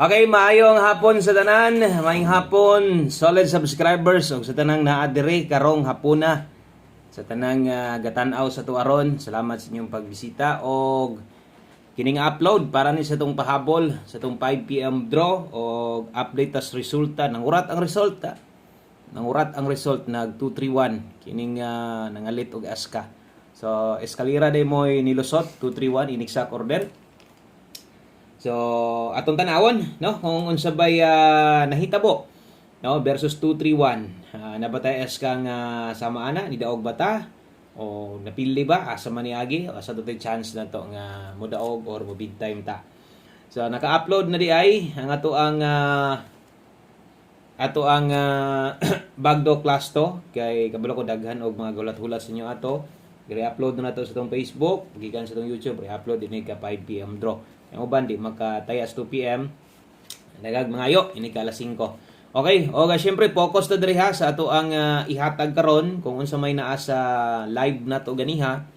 Okay, maayong hapon sa tanan, maayong hapon, solid subscribers ug sa tanang naa diri karong hapuna. Sa tanang gatan-aw sa tuaron, salamat sa inyong pagbisita og kining upload para ni sa tong pahabol sa tong 5 PM draw og update tas resulta. Nangurat ang resulta. Nangurat ang result nag 231 kining nangalit og aska. So eskalera day moy nilusot 231 iniksak order. So atong tanawon no kung unsa bay nahitabo no versus 231 nabatay aska nga sama ana ni daog bata o napili ba asa man niagi o asa tutay chance na to nga modaog or mo big time ta. So naka-upload na di ay ang ato ang bagdo class to kay kabalo ko daghan og mga gulat-hulat sa inyo ato. I-upload na to sa tong Facebook, gikan sa tong YouTube, i-upload dinhi ka 5 PM draw. Ang uban di magkatayas 2 PM. Nagag mangayo ini ka alas 5. Okay, o syempre focus ta diri ha sa ato ang ihatag karon kung unsa may naa sa live na to ganiha.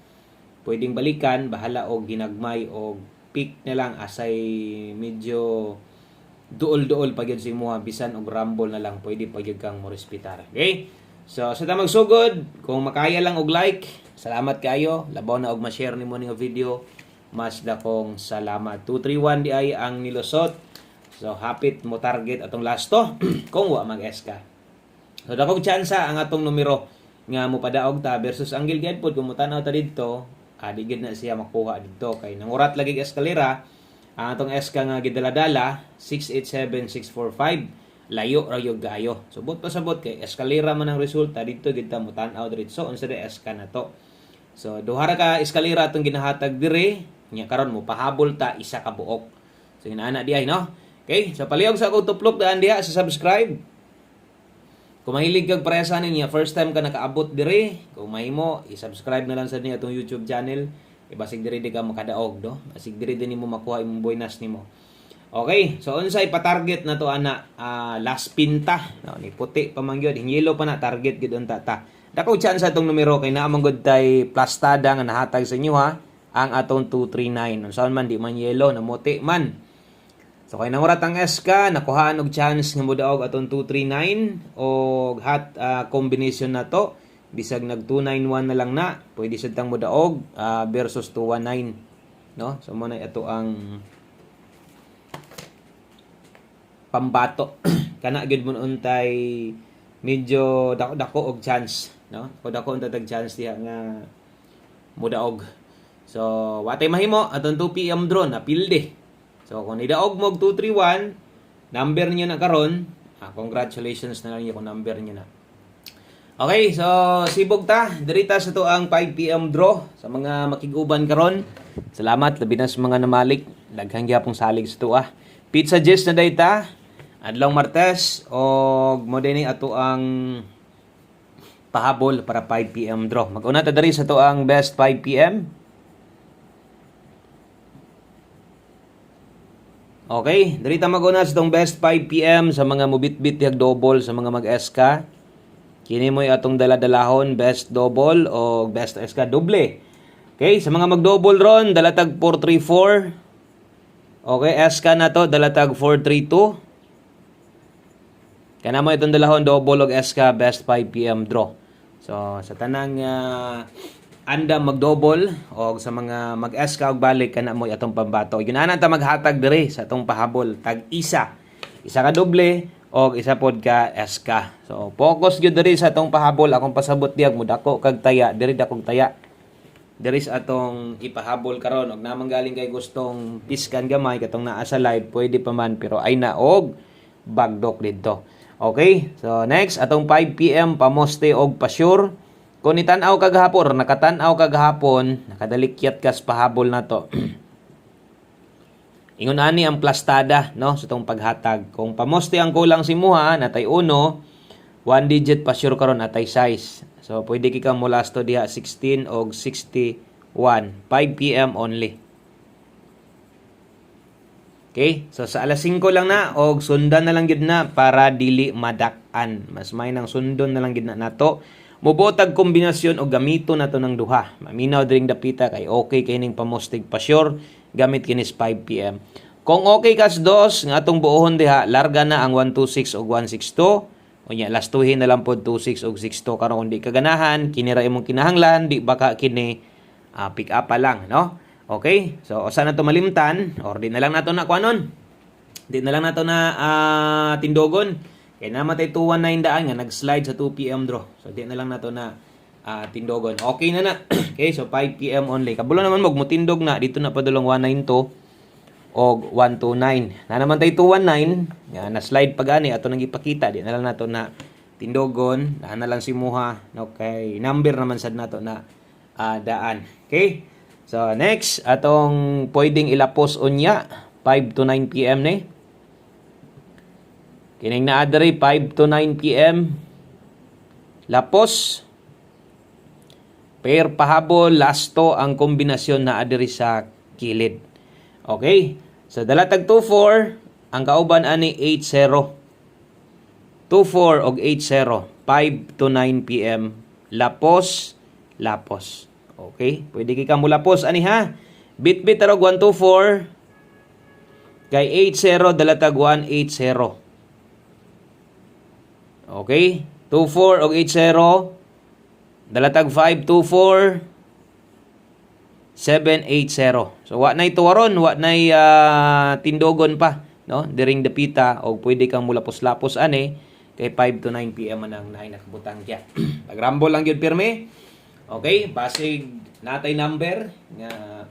Pwedeng balikan, bahala og ginagmay og pick na lang asay medyo duol-duol pagyud si mo bisan og rumble na lang pwede pagyud kang mo respetar. Okay? So sa ta magsugod, kung makaya lang og like, salamat kayo. Labaw na og ma-share nimo ning video. Mas dakong salamat. 231 di ay ang nilusot. So hapit mo target atong last to kung wa mag-eska. So dakong tsansa ang atong numero nga mo padaog ta versus ang gilgid pod kung mutanaw ta didto, di gid na siya makuha didto kay nangurat lagi eskalera. Ang atong eska nga gidaladala 687645 layo ra yung gayo. So bot pasabot kay eskalera man ang resulta didto gid ta mo tan-aw diretso unsa di eska na to. So duha ra ka eskalera atong ginahatag dire nya karon mo pahabol ta isa ka buok. So inaana di ay no. Okay, so palihog sa akong tuplok daan diha sa subscribe. Kung mahilig kag parehasa niya first time ka nakaabot dire, kung mahimo i-subscribe na lang sa niya atong YouTube channel. Ibasig dire di ka makadaog do. Basig dire din nimo makuha imong bonus nimo. Okay, so unsay pa-target na to ana last pinta. No, ni puti pa man gyud, yellow pa na target gid unta ta. Dako chance sa atong numero kay naa man gud tay plastada nga nahatag sa inyo ha. Ang atong 239. Unsaon man di man yellow namuti man. So kay nangurat ang SK, nakuhaan og chance nga modaog atong 239 og hot combination na to. Bisag nag 291 na lang na, pwede sad tang modaog versus 219, no? So mo na ito ang pambato. Kana gyud mo untay medyo dako og chance, no? Dako untay tag chance diha nga modaog. So, watay mahimo atong 2 PM draw na pilde. So, kung nidaog mo og 231, number niyo na karon, congratulations na lang niyo kung number niyo na. Okay, so sibog ta, dirita sa to ang 5 PM draw sa mga makiguban karon. Salamat labi na sa mga namalik, daghang gyapong salig sa to Pizza Jess na dayta, adlaw Martes og mo dinhi ato ang pahabol para 5 PM draw. Mag-una ta diri sa to ang best 5 PM. Okay, diri ta mag-una sa tong best 5 PM sa mga mubit-bit yag double sa mga mag-SK. Kini mo'y atong dala-dalahon best double o best SK doble. Okay, sa mga mag-double ron, dalatag 434. Okay, SK na to, dalatag 432. Kana mo itong dalahon double og SK best 5 PM draw. So, sa tanang anda mag-double o sa mga mag-SK og balik kana mo atong pambato. Yun ana ta maghatag dire sa atong pahabol tag isa. Isa ka doble o isa pod ka SK. So focus gyud diri sa atong pahabol akong pasabot diag mo dako kag taya diri dakong taya. Diri sa atong ipahabol karon og namang galing kay gustong piskan gamay katong naa sa live pwede pa man pero ay na og bagdok didto. Okay? So next atong 5 PM pamoste og pa-sure. Kung nitan-aw ka gahapon, nakatan-aw ka gahapon, nakadalikyat ka sa pahabol na to. Ingon ani ang plastada, no, sa tong paghatag. Kung pamoste ang kulang si muha, natay 1, 1 digit pa sure karon natay size. So pwede kika mulasto diha 16 og 61, 5 PM only. Okay? So sa alas 5 lang na og sundan na lang gid na para dili madak-an. Mas may nang sundon na lang gid na nato. Mubotag kombinasyon o gamito na to ng duha. Maminaw dring dapita kay okay kay ning pamostig pa sure gamit kinis 5 PM. Kung okay kas dos nga atong buohon diha, larga na ang 126 ug 162. Unya lastuhin na lang pod 26 ug 62 karon kung di kaganahan, kinira imong kinahanglan, di baka kini pick up pa lang, no? Okay? So usa na to malimtan or di na lang nato na kuanon. Di na lang nato na tindogon. Kay namatay 219 daan nga nag-slide sa 2 PM draw. So di na lang nato na tindogon. Okay na na. Okay, so 5 PM only. Kabulo naman mo tindog na dito na padulong 192 og 129. Na naman tay 219 nga na slide pa gani ato nang ipakita di na lang nato na tindogon, na lang si muha no kay number naman sad nato na daan. Okay? So next atong pwedeng ilapos unya 5 to 9 PM ni. Kining naa diri 5 to 9 PM. Lapos pair pahabol lasto ang kombinasyon na adiri sa kilid. Okay? So dalatag 24 ang kauban ani 80. 24 og 80 5 to 9 PM lapos. Okay? Pwede kay kamo lapos ani ha. Bit-bit tarog 124 kay 80 dalatag 180. Okay? 24 og 80 dalatag 524 780. So wa nay tuwaron, wa nay tindogon pa, no? Diring dapita o pwede kang mulapos-lapos ani kay 5 to 9 PM man ang naay nakabutang diya. Pag-rumble lang gyud pirmi. Okay, basig natay number nga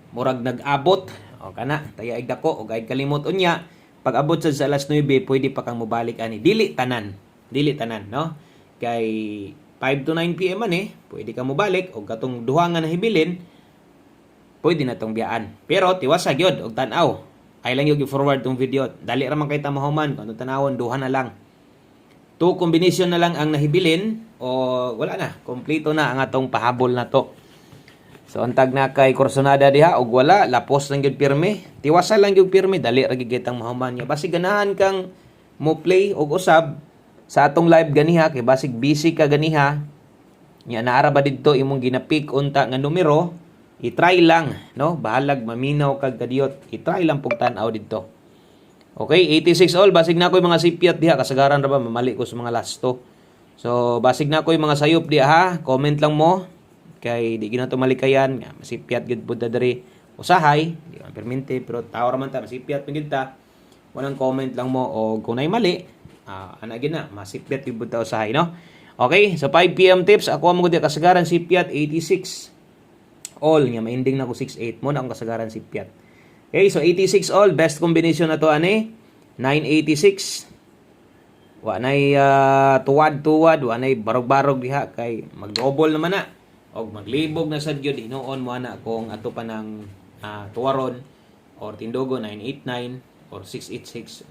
murag nag-abot o kana tayaig dako o gaid kalimot unya. Pag abot sa alas 9 pwede pa kang mobalik ani. Dili tanan, no? Kay 5 to 9 PM man pwede ka mo balik o katong duha nga nahibilin, pwede na tong biyaan. Pero tiwasa gyud og tan-aw. Ay lang yung forward tong video. Dali ra man kay tamahuman kung tanawon duha na lang. 2 combination na lang ang nahibilin o wala na, kompleto na ang atong pahabol na to. So antag na kay kursonada diha og wala, lapos lang gyud pirmi. Tiwasa lang gyud pirmi, dali ra gyud kitang mahuman niya. Basi ganahan kang mo play og usab sa atong live ganiha kay basig busy ka ganiha nya naara ba didto imong ginapik unta nga numero, i-try lang, no? Bahalag maminaw kag kadiyot, i-try lang pug tan-aw didto. Okay, 86 all basig na koy mga sipiat diha kasagaran ra ba mamali ko sa mga lasto. So basig na koy mga sayop diha ha, comment lang mo kay di gina to malikayan nga masipiat gid pud diri usahay, di man permente pero tawo ra man ta masipiat pud ta. Walang comment lang mo o kung nay mali ana gina masipyat yung bunta usahay, no? Okay, so 5 PM tips ako mo gud kasagaran sipyat 86 all nya mainding na ko 68 mo na akong kasagaran sipyat. Okay, so 86 all best combination na to ani 986. Wa nay tuwad wa nay barog-barog diha kay mag-double naman na og maglibog na sad gyud hinuon mo ana kung ato pa ng tuwaron or tindogo 989 or 686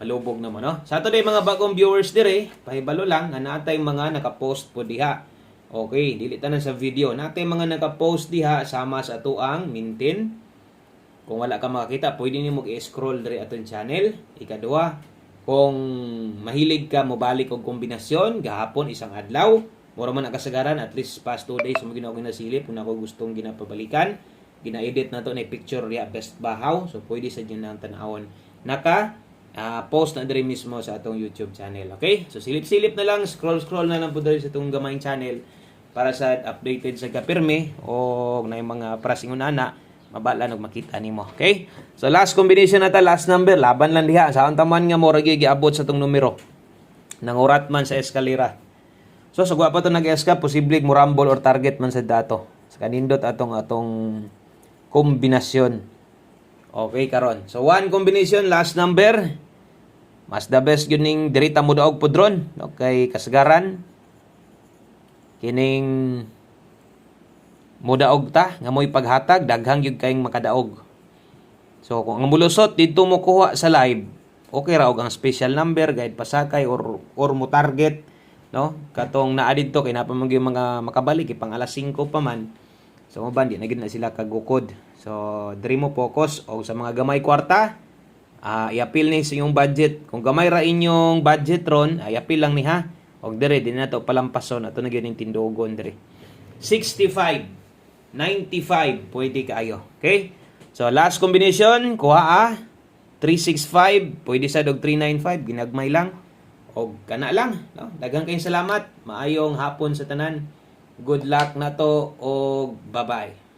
malubog naman, no? Sa ato day mga bagong viewers dire, pahibalo lang nga natay mga naka-post po diha. Okay, dili tanan sa video. Natay mga naka-post diha sama sa ato ang mintin. Kung wala ka makakita, pwede nimo i-scroll dire atong channel. Ikaduha, kung mahilig ka mobalik og kombinasyon gahapon isang adlaw, mura man kasagaran at least past 2 days mo ginawa ginasilip kung ako gustong ginapabalikan. Gina-edit na to na picture riya best bahaw. So pwede sa diyan nang tan-awon. Post na diri mismo sa atong YouTube channel. Okay? So silip-silip na lang, scroll na lang po diri sa atong gamayng channel para sa updated sa kapirme o na mga prasingon ana mabala og makita nimo. Okay? So last combination nata, last number, laban lang diha. Sa taman nga mo ra giabot sa atong numero. Nangurat man sa eskalera. So sa pa to nag-eska, posible mo rumble or target man sa dato. Sa kanindot atong kombinasyon. Okay karon. So one combination last number. Mas the best yun ning dirita mo daog pudron. Okay, kasagaran. Kining mudaog ta nga mo'y paghatag daghang gyud kayong makadaog. So kung ang mulusot dito mo kuha sa live, okay ra og ang special number guide pasakay or mo target, no? Katong naa didto kay napa man mga makabalik ipang alas 5 pa man. So maban di na gid na sila kagukod. So diri mo focus o sa mga gamay kwarta, i-appeal ni sa inyong budget. Kung gamay ra inyong budget ron, i-appeal lang ni ha. Og dire din na to palampason ato na gyud ning tindogon dire. 65, 95 pwede kaayo. Okay? So last combination, kuha 365, pwede sa dog 395, ginagmay lang. O kana lang, no? Daghang kayong salamat. Maayong hapon sa tanan. Good luck na to o bye-bye.